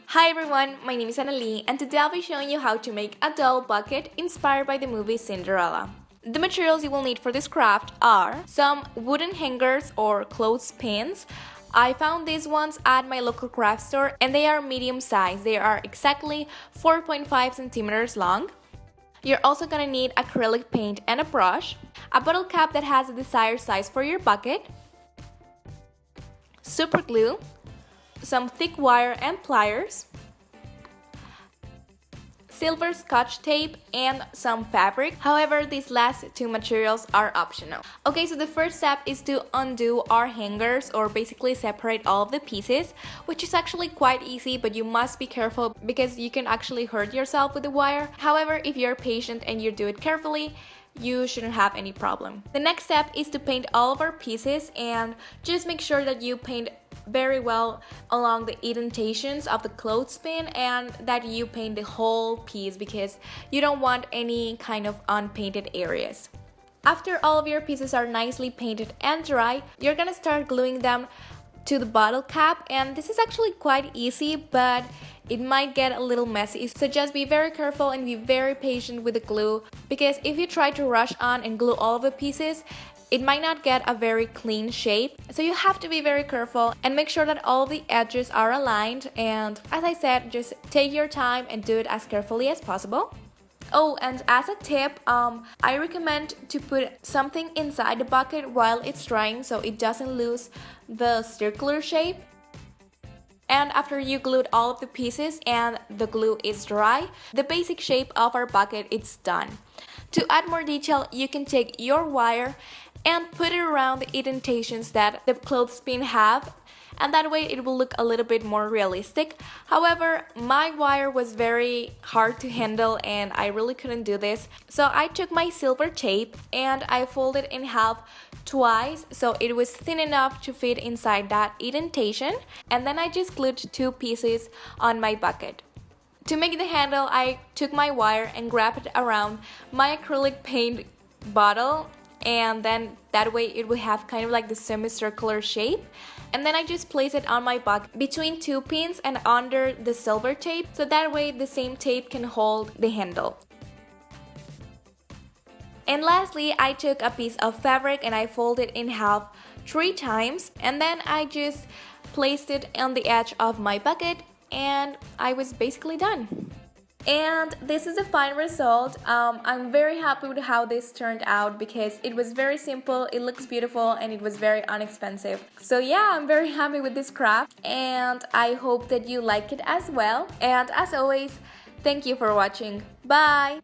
Hi everyone, my name is Anali and today I'll be showing you how to make a doll bucket inspired by the movie Cinderella. The materials you will need for this craft are some wooden hangers or clothespins. I found these ones at my local craft store and they are medium size. They are exactly 4.5 centimeters long. You're also gonna need acrylic paint and a brush, a bottle cap that has the desired size for your bucket, super glue, some thick wire and pliers, silver scotch tape, and some fabric. However, these last two materials are optional. Okay, so the first step is to undo our hangers or basically separate all of the pieces, which is actually quite easy, but you must be careful because you can actually hurt yourself with the wire. However, if you're patient and you do it carefully, you shouldn't have any problem. The next step is to paint all of our pieces and just make sure that you paint very well along the indentations of the clothespin and that you paint the whole piece because you don't want any kind of unpainted areas. After all of your pieces are nicely painted and dry, you're gonna start gluing them to the bottle cap, and this is actually quite easy, but it might get a little messy, so just be very careful and be very patient with the glue because if you try to rush on and glue all of the pieces, it might not get a very clean shape. So you have to be very careful and make sure that all the edges are aligned, and as I said, just take your time and do it as carefully as possible. Oh, and as a tip, I recommend to put something inside the bucket while it's drying so it doesn't lose the circular shape. And after you glued all of the pieces and the glue is dry, the basic shape of our bucket is done. To add more detail, you can take your wire and put it around the indentations that the clothespin have, and that way it will look a little bit more realistic. However, my wire was very hard to handle and I really couldn't do this, so I took my silver tape and I folded in half twice so it was thin enough to fit inside that indentation, and then I just glued two pieces on my bucket. To make the handle, I took my wire and wrapped it around my acrylic paint bottle, and then that way it will have kind of like the semicircular shape. And then I just place it on my bucket between two pins and under the silver tape, so that way the same tape can hold the handle. And lastly, I took a piece of fabric and I folded in half 3 times, and then I just placed it on the edge of my bucket and I was basically done. And this is the final result. I'm very happy with how this turned out because it was very simple, it looks beautiful, and it was very inexpensive. So yeah, I'm very happy with this craft and I hope that you like it as well. And as always, thank you for watching. Bye!